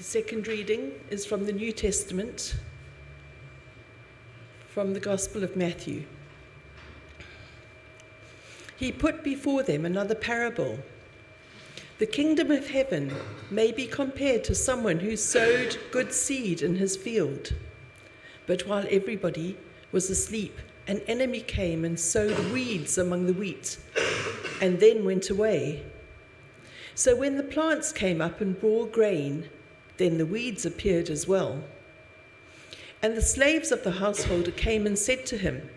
The second reading is from the New Testament, from the Gospel of Matthew. He put before them another parable. The kingdom of heaven may be compared to someone who sowed good seed in his field. But while everybody was asleep, an enemy came and sowed weeds among the wheat, and then went away. So when the plants came up and bore grain, then the weeds appeared as well. And the slaves of the householder came and said to him,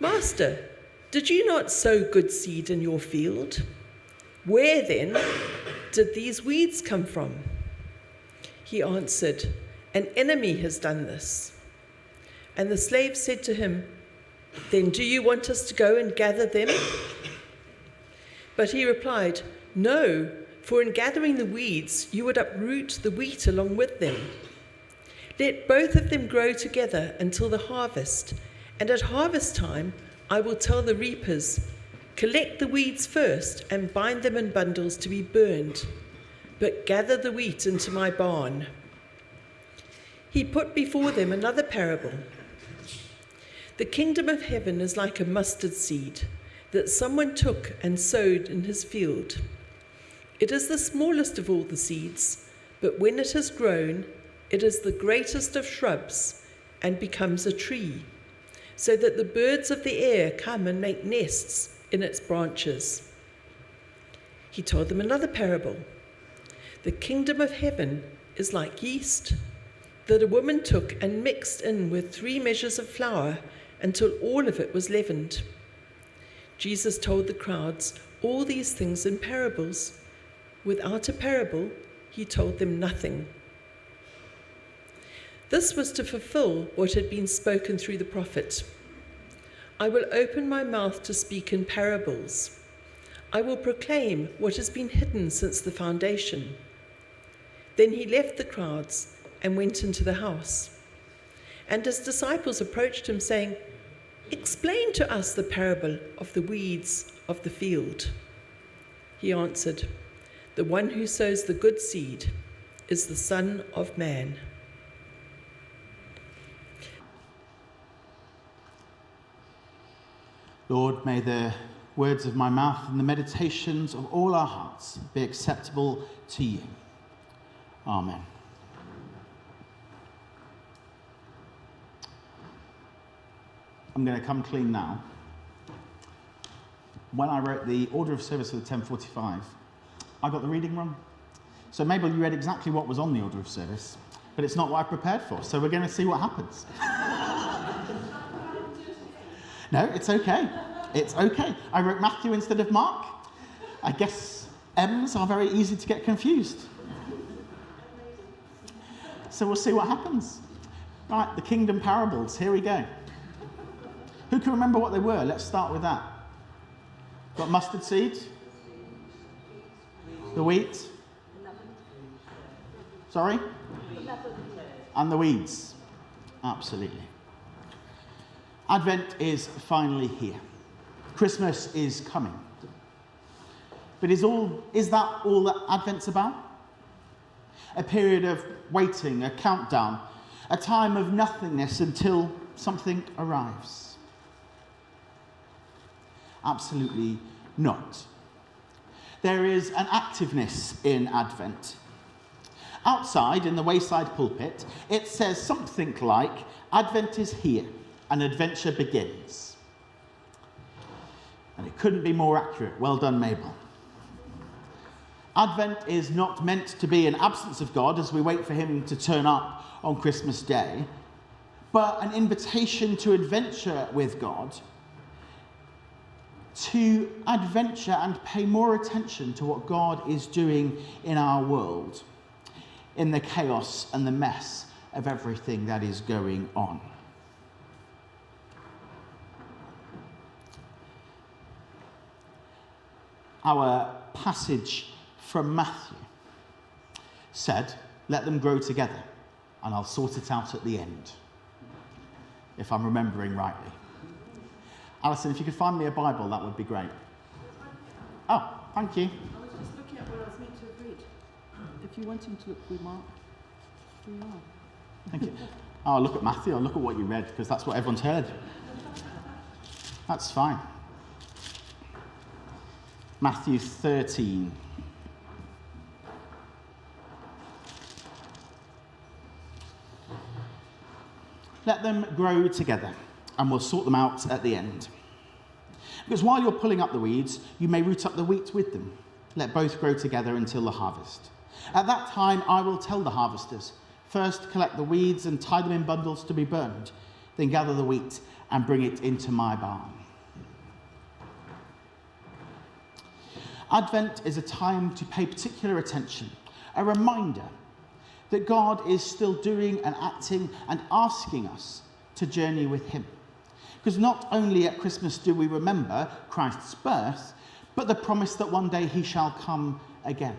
"Master, did you not sow good seed in your field? Where then did these weeds come from?" He answered, "An enemy has done this." And the slaves said to him, "Then do you want us to go and gather them?" But he replied, "No, for in gathering the weeds, you would uproot the wheat along with them. Let both of them grow together until the harvest, and at harvest time I will tell the reapers, 'Collect the weeds first and bind them in bundles to be burned, but gather the wheat into my barn.'" He put before them another parable. The kingdom of heaven is like a mustard seed that someone took and sowed in his field. It is the smallest of all the seeds, but when it has grown, it is the greatest of shrubs and becomes a tree, so that the birds of the air come and make nests in its branches. He told them another parable. The kingdom of heaven is like yeast that a woman took and mixed in with 3 measures of flour until all of it was leavened. Jesus told the crowds all these things in parables. Without a parable, he told them nothing. This was to fulfill what had been spoken through the prophet. "I will open my mouth to speak in parables. I will proclaim what has been hidden since the foundation." Then he left the crowds and went into the house. And his disciples approached him, saying, "Explain to us the parable of the weeds of the field." He answered, "The one who sows the good seed is the Son of Man. Lord, may the words of my mouth and the meditations of all our hearts be acceptable to you. Amen. I'm going to come clean now. When I wrote the order of service for the 10:45, I got the reading wrong. So Mabel, you read exactly what was on the order of service, but it's not what I prepared for. So we're going to see what happens. No, it's okay. It's okay. I wrote Matthew instead of Mark. I guess M's are very easy to get confused. So we'll see what happens. Right, the kingdom parables. Here we go. Who can remember what they were? Let's start with that. Got mustard seed? The wheat? Sorry? And the weeds. Absolutely. Advent is finally here. Christmas is coming. But is that all that Advent's about? A period of waiting, a countdown, a time of nothingness until something arrives? Absolutely not. There is an activeness in Advent. Outside, in the wayside pulpit, it says something like, "Advent is here, and adventure begins." And it couldn't be more accurate. Well done, Mabel. Advent is not meant to be an absence of God as we wait for him to turn up on Christmas Day, but an invitation to adventure with God, to adventure and pay more attention to what God is doing in our world, in the chaos and the mess of everything that is going on. Our passage from Matthew said, "Let them grow together, and I'll sort it out at the end," if I'm remembering rightly. Alison, if you could find me a Bible, that would be great. Oh, thank you. I was just looking at what I was meant to have read. If you want him to look through Mark. Thank you. Oh, look at Matthew. I'll look at what you read, because that's what everyone's heard. That's fine. Matthew 13. Let them grow together, and we'll sort them out at the end. Because while you're pulling up the weeds, you may root up the wheat with them. Let both grow together until the harvest. At that time, I will tell the harvesters, first collect the weeds and tie them in bundles to be burned, then gather the wheat and bring it into my barn. Advent is a time to pay particular attention, a reminder that God is still doing and acting and asking us to journey with him. Because not only at Christmas do we remember Christ's birth, but the promise that one day he shall come again.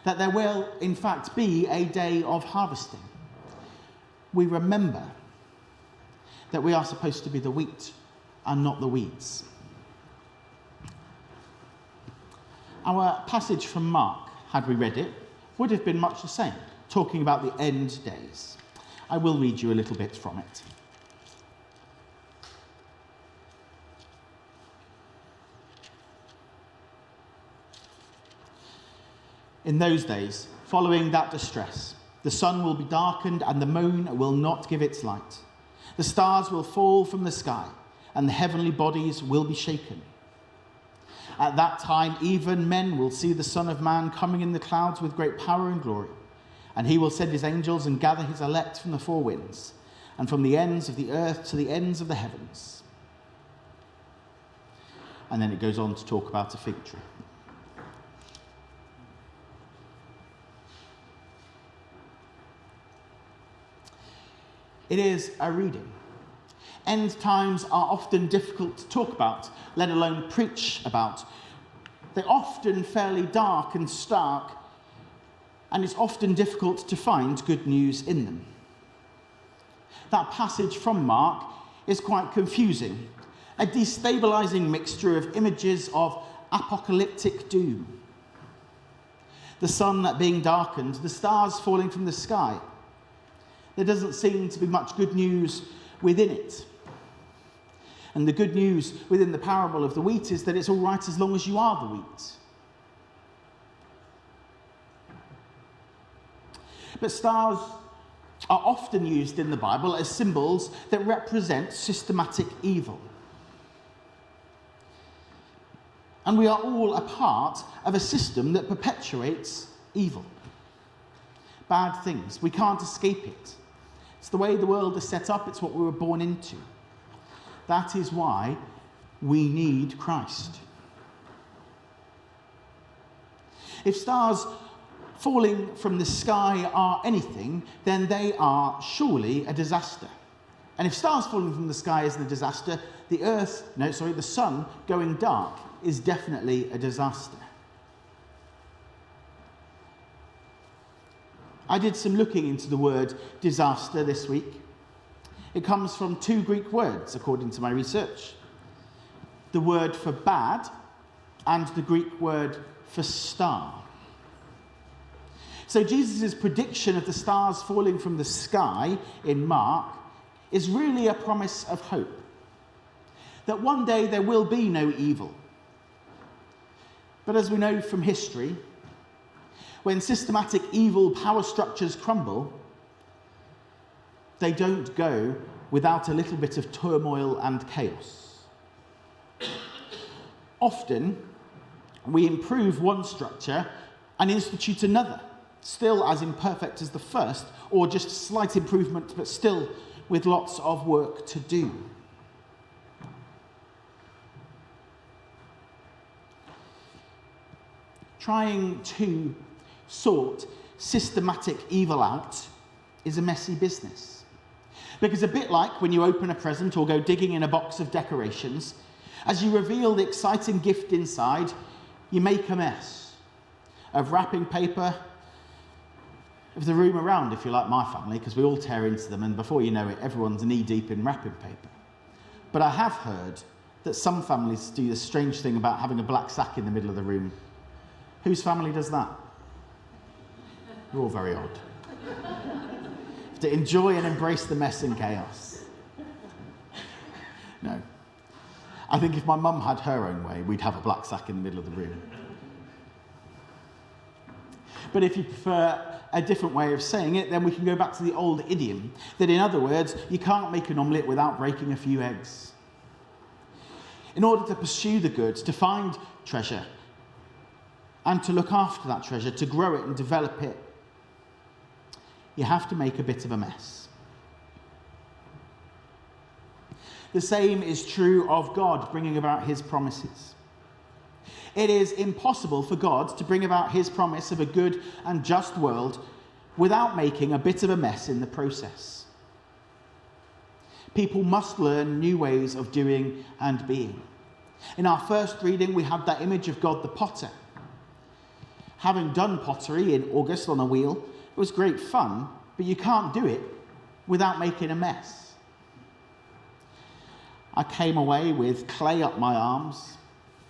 That there will, in fact, be a day of harvesting. We remember that we are supposed to be the wheat and not the weeds. Our passage from Mark, had we read it, would have been much the same, talking about the end days. I will read you a little bit from it. In those days, following that distress, the sun will be darkened and the moon will not give its light. The stars will fall from the sky and the heavenly bodies will be shaken. At that time, even men will see the Son of Man coming in the clouds with great power and glory. And he will send his angels and gather his elect from the four winds and from the ends of the earth to the ends of the heavens. And then it goes on to talk about a fig tree. It is a reading. End times are often difficult to talk about, let alone preach about. They're often fairly dark and stark, and it's often difficult to find good news in them. That passage from Mark is quite confusing, a destabilizing mixture of images of apocalyptic doom. The sun being darkened, the stars falling from the sky. There doesn't seem to be much good news within it. And the good news within the parable of the wheat is that it's all right as long as you are the wheat. But stars are often used in the Bible as symbols that represent systematic evil. And we are all a part of a system that perpetuates evil. Bad things. We can't escape it. It's the way the world is set up. It's what we were born into. That is why we need Christ. If stars falling from the sky are anything, then they are surely a disaster. And if stars falling from the sky isn't a disaster, the sun going dark is definitely a disaster. I did some looking into the word disaster this week. It comes from two Greek words, according to my research. The word for bad and the Greek word for star. So Jesus' prediction of the stars falling from the sky in Mark is really a promise of hope. That one day there will be no evil. But as we know from history, when systematic evil power structures crumble, they don't go without a little bit of turmoil and chaos. Often, we improve one structure and institute another, still as imperfect as the first, or just slight improvement, but still with lots of work to do. Trying to sort systematic evil out is a messy business. Because a bit like when you open a present or go digging in a box of decorations, as you reveal the exciting gift inside, you make a mess of wrapping paper, of the room around, if you like my family, because we all tear into them, and before you know it, everyone's knee-deep in wrapping paper. But I have heard that some families do this strange thing about having a black sack in the middle of the room. Whose family does that? You're all very odd. to enjoy and embrace the mess and chaos. No. I think if my mum had her own way, we'd have a black sack in the middle of the room. But if you prefer a different way of saying it, then we can go back to the old idiom, that in other words, you can't make an omelette without breaking a few eggs. In order to pursue the good, to find treasure, and to look after that treasure, to grow it and develop it, you have to make a bit of a mess. The same is true of God bringing about his promises. It is impossible for God to bring about his promise of a good and just world without making a bit of a mess in the process. People must learn new ways of doing and being. In our first reading, we had that image of God the potter. Having done pottery in August on a wheel, it was great fun, but you can't do it without making a mess. I came away with clay up my arms,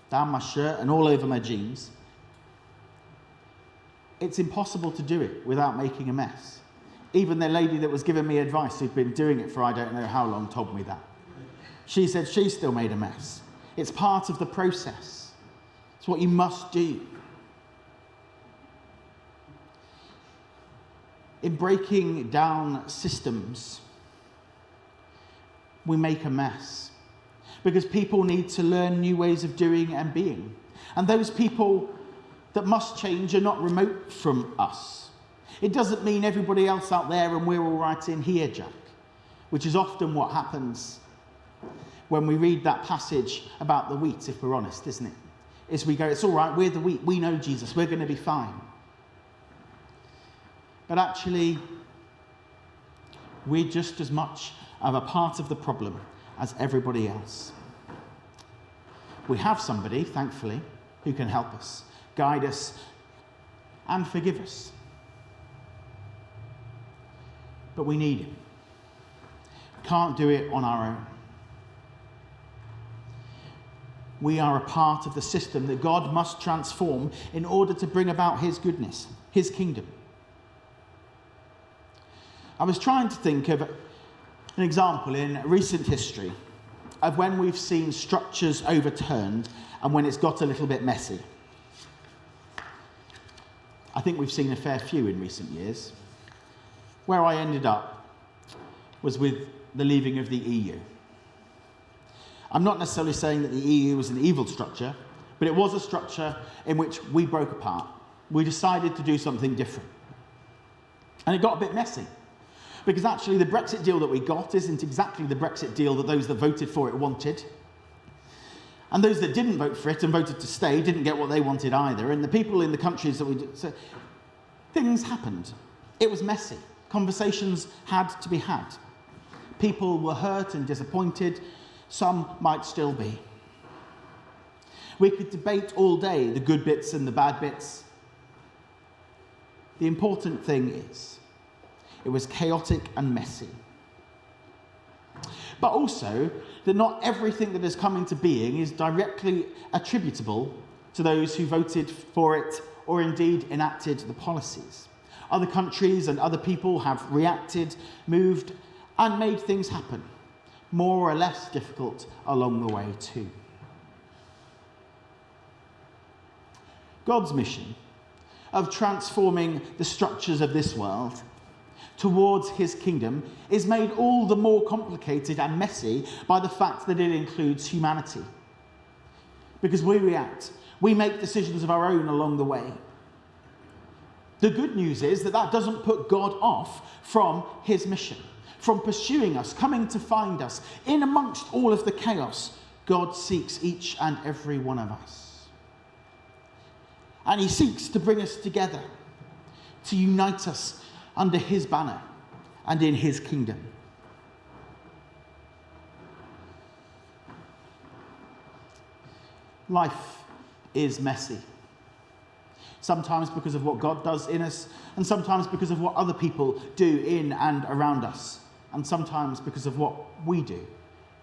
down my shirt and all over my jeans. It's impossible to do it without making a mess. Even the lady that was giving me advice, who'd been doing it for I don't know how long, told me that. She said she still made a mess. It's part of the process. It's what you must do. In breaking down systems, we make a mess. Because people need to learn new ways of doing and being. And those people that must change are not remote from us. It doesn't mean everybody else out there and we're all right in here, Jack, which is often what happens when we read that passage about the wheat, if we're honest, isn't it? Is we go, it's all right, we're the wheat, we know Jesus, we're going to be fine. But actually, we're just as much of a part of the problem as everybody else. We have somebody, thankfully, who can help us, guide us, and forgive us. But we need him. Can't do it on our own. We are a part of the system that God must transform in order to bring about his goodness, his kingdom. I was trying to think of an example in recent history of when we've seen structures overturned and when it's got a little bit messy. I think we've seen a fair few in recent years. Where I ended up was with the leaving of the EU. I'm not necessarily saying that the EU was an evil structure, but it was a structure in which we broke apart. We decided to do something different. And it got a bit messy. Because actually the Brexit deal that we got isn't exactly the Brexit deal that those that voted for it wanted. And those that didn't vote for it and voted to stay didn't get what they wanted either. And the people in the countries that we did, so things happened. It was messy. Conversations had to be had. People were hurt and disappointed. Some might still be. We could debate all day the good bits and the bad bits. The important thing is, it was chaotic and messy. But also, that not everything that has come into being is directly attributable to those who voted for it or indeed enacted the policies. Other countries and other people have reacted, moved, and made things happen, more or less difficult along the way too. God's mission of transforming the structures of this world towards his kingdom is made all the more complicated and messy by the fact that it includes humanity. Because we react, we make decisions of our own along the way. The good news is that that doesn't put God off from his mission, from pursuing us, coming to find us. In amongst all of the chaos, God seeks each and every one of us. And he seeks to bring us together, to unite us under his banner and in his kingdom. Life is messy. Sometimes because of what God does in us, and sometimes because of what other people do in and around us, and sometimes because of what we do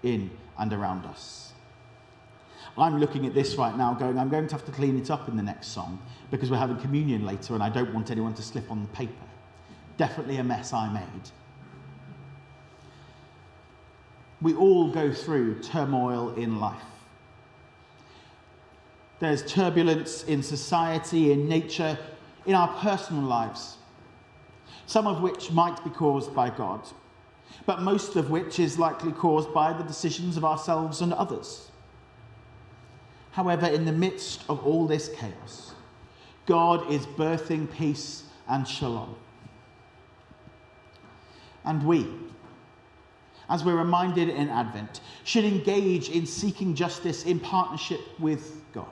in and around us. I'm looking at this right now going, I'm going to have to clean it up in the next song because we're having communion later and I don't want anyone to slip on the paper. Definitely a mess I made. We all go through turmoil in life. There's turbulence in society, in nature, in our personal lives, some of which might be caused by God, but most of which is likely caused by the decisions of ourselves and others. However, in the midst of all this chaos, God is birthing peace and shalom. And we, as we're reminded in Advent, should engage in seeking justice in partnership with God.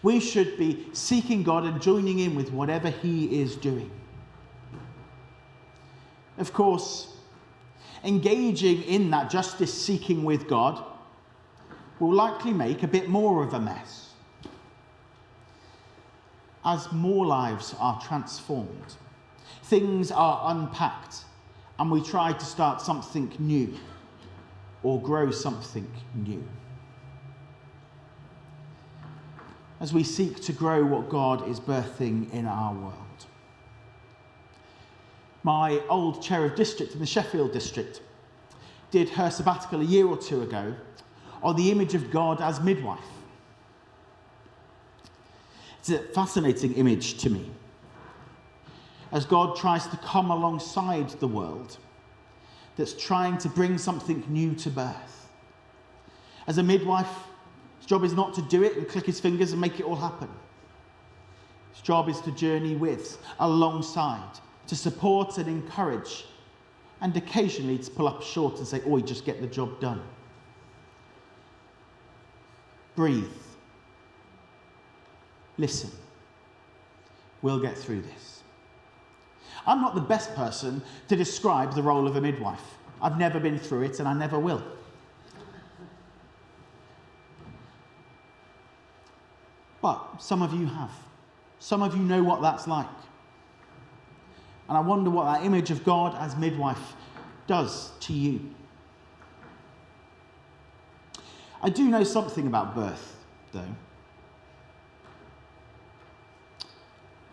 We should be seeking God and joining in with whatever he is doing. Of course, engaging in that justice seeking with God will likely make a bit more of a mess. As more lives are transformed, things are unpacked, and we try to start something new or grow something new. As we seek to grow what God is birthing in our world. My old chair of district in the Sheffield district did her sabbatical a year or two ago on the image of God as midwife. It's a fascinating image to me, as God tries to come alongside the world that's trying to bring something new to birth. As a midwife, his job is not to do it and click his fingers and make it all happen. His job is to journey with, alongside, to support and encourage, and occasionally to pull up short and say, "Oi, just get the job done." Breathe. Listen. We'll get through this. I'm not the best person to describe the role of a midwife. I've never been through it and I never will. But some of you have. Some of you know what that's like. And I wonder what that image of God as midwife does to you. I do know something about birth, though.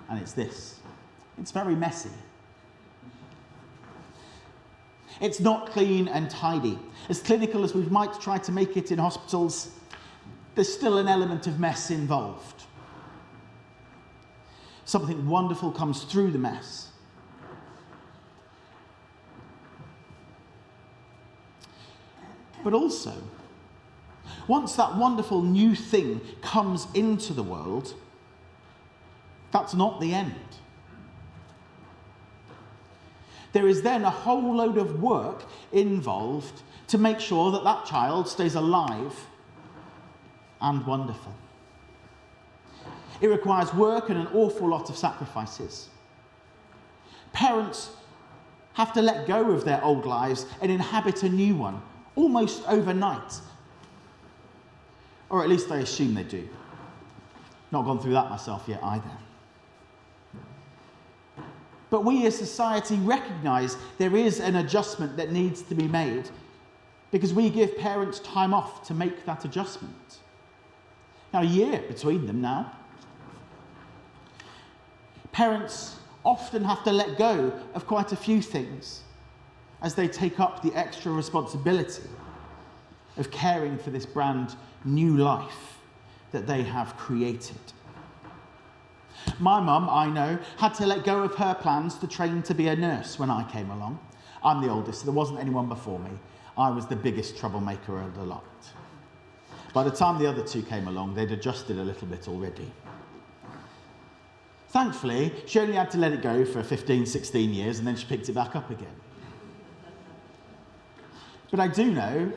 And it's this. It's very messy. It's not clean and tidy. As clinical as we might try to make it in hospitals, there's still an element of mess involved. Something wonderful comes through the mess. But also, once that wonderful new thing comes into the world, that's not the end. There is then a whole load of work involved to make sure that that child stays alive and wonderful. It requires work and an awful lot of sacrifices. Parents have to let go of their old lives and inhabit a new one, almost overnight. Or at least they assume they do. Not gone through that myself yet either. But we as society recognise there is an adjustment that needs to be made because we give parents time off to make that adjustment. Now, a year between them now. Parents often have to let go of quite a few things as they take up the extra responsibility of caring for this brand new life that they have created. My mum, I know, had to let go of her plans to train to be a nurse when I came along. I'm the oldest, so there wasn't anyone before me. I was the biggest troublemaker of the lot. By the time the other two came along, they'd adjusted a little bit already. Thankfully, she only had to let it go for 15, 16 years, and then she picked it back up again. But I do know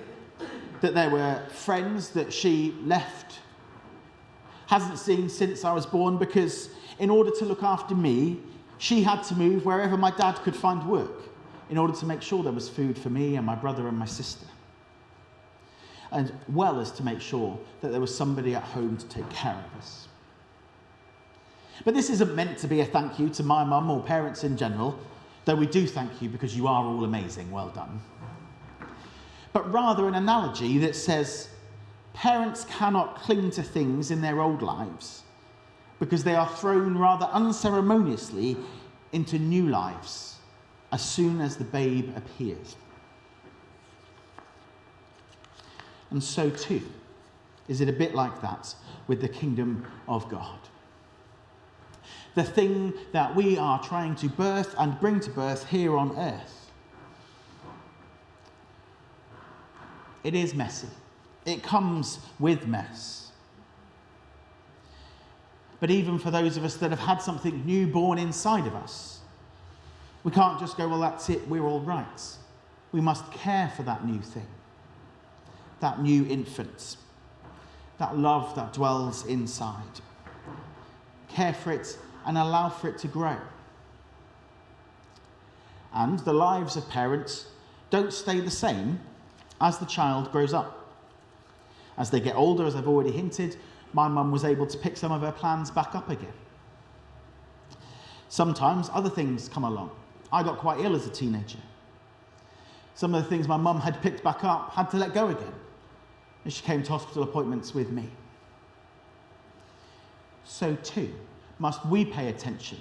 that there were friends that she left, hasn't seen since I was born, because in order to look after me, she had to move wherever my dad could find work in order to make sure there was food for me and my brother and my sister, as well as to make sure that there was somebody at home to take care of us. But this isn't meant to be a thank you to my mum or parents in general, though we do thank you because you are all amazing, well done. But rather an analogy that says parents cannot cling to things in their old lives because they are thrown rather unceremoniously into new lives as soon as the babe appears. And so too is it a bit like that with the kingdom of God. The thing that we are trying to birth and bring to birth here on earth. It is messy. It comes with mess. But even for those of us that have had something new born inside of us, we can't just go, well, that's it, we're all right. We must care for that new thing, that new infant, that love that dwells inside. Care for it and allow for it to grow. And the lives of parents don't stay the same as the child grows up. As they get older, as I've already hinted, my mum was able to pick some of her plans back up again. Sometimes other things come along. I got quite ill as a teenager. Some of the things my mum had picked back up had to let go again, as she came to hospital appointments with me. So too must we pay attention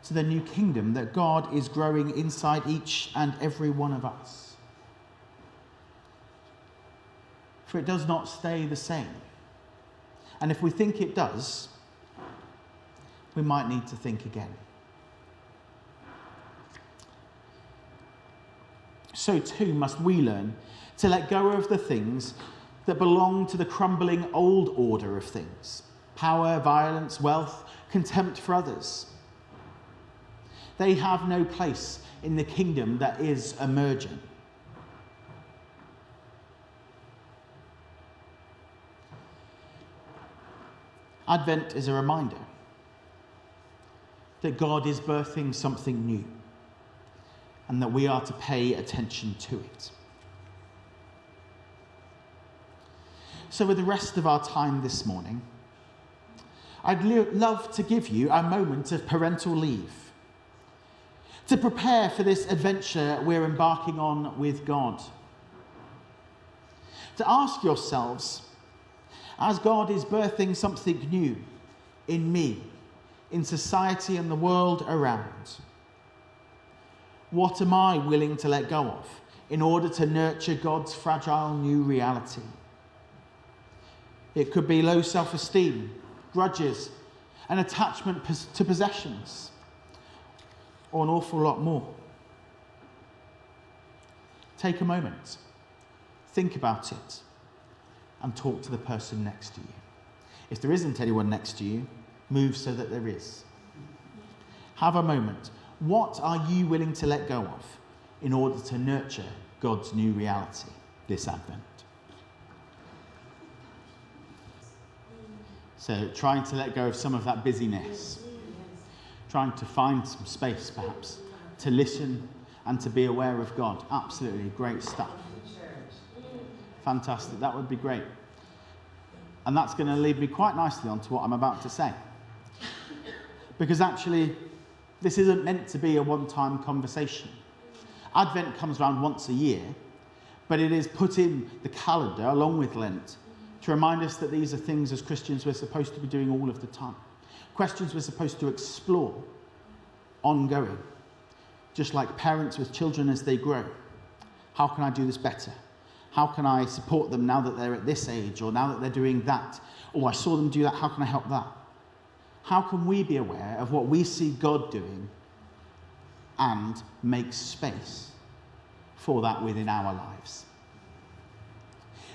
to the new kingdom that God is growing inside each and every one of us. For it does not stay the same. And if we think it does, we might need to think again. So too must we learn to let go of the things that belong to the crumbling old order of things. Power, violence, wealth, contempt for others. They have no place in the kingdom that is emerging. Advent is a reminder that God is birthing something new and that we are to pay attention to it. So with the rest of our time this morning, I'd love to give you a moment of parental leave to prepare for this adventure we're embarking on with God. To ask yourselves, as God is birthing something new in me, in society and the world around, what am I willing to let go of in order to nurture God's fragile new reality? It could be low self-esteem, grudges, an attachment to possessions, or an awful lot more. Take a moment, think about it, and talk to the person next to you. If there isn't anyone next to you, move so that there is. Have a moment. What are you willing to let go of in order to nurture God's new reality this Advent? So trying to let go of some of that busyness, trying to find some space perhaps to listen and to be aware of God. Absolutely great stuff. Fantastic, that would be great. And that's going to lead me quite nicely on to what I'm about to say. Because actually, this isn't meant to be a one-time conversation. Advent comes around once a year, but it is put in the calendar along with Lent to remind us that these are things as Christians we're supposed to be doing all of the time. Questions we're supposed to explore ongoing, just like parents with children as they grow. How can I do this better? How can I support them now that they're at this age, or now that they're doing that? Oh, I saw them do that, how can I help that? How can we be aware of what we see God doing and make space for that within our lives?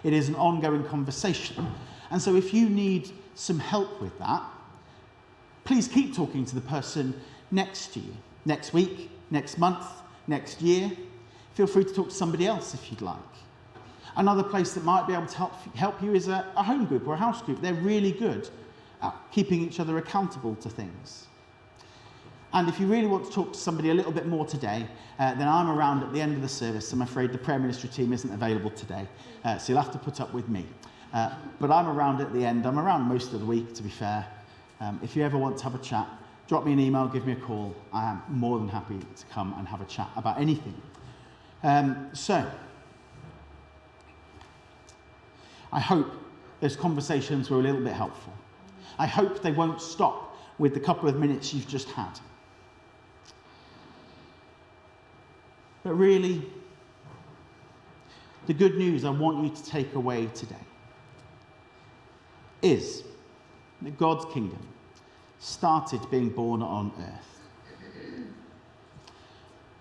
It is an ongoing conversation, and so if you need some help with that, please keep talking to the person next to you. Next week, next month, next year. Feel free to talk to somebody else if you'd like. Another place that might be able to help you is a home group or a house group. They're really good at keeping each other accountable to things. And if you really want to talk to somebody a little bit more today, then I'm around at the end of the service. I'm afraid the prayer ministry team isn't available today, so you'll have to put up with me. But I'm around at the end. I'm around most of the week, to be fair. If you ever want to have a chat, drop me an email, give me a call. I am more than happy to come and have a chat about anything. So, I hope those conversations were a little bit helpful. I hope they won't stop with the couple of minutes you've just had. But really, the good news I want you to take away today is that God's kingdom started being born on earth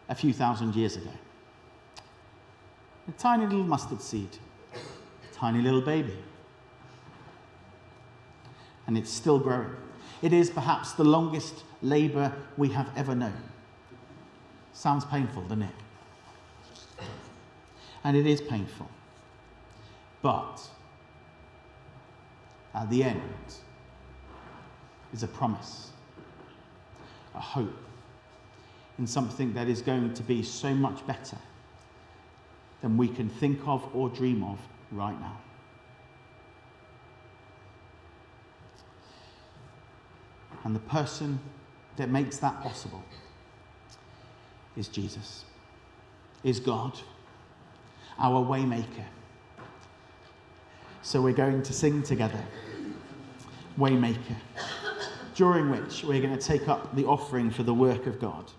a few thousand years ago. A tiny little mustard seed, a tiny little baby. And it's still growing. It is perhaps the longest labour we have ever known. Sounds painful, doesn't it? And it is painful. But at the end is a promise, a hope in something that is going to be so much better than we can think of or dream of right now. And the person that makes that possible is Jesus, is God, our waymaker. So we're going to sing together, Waymaker, during which we're going to take up the offering for the work of God.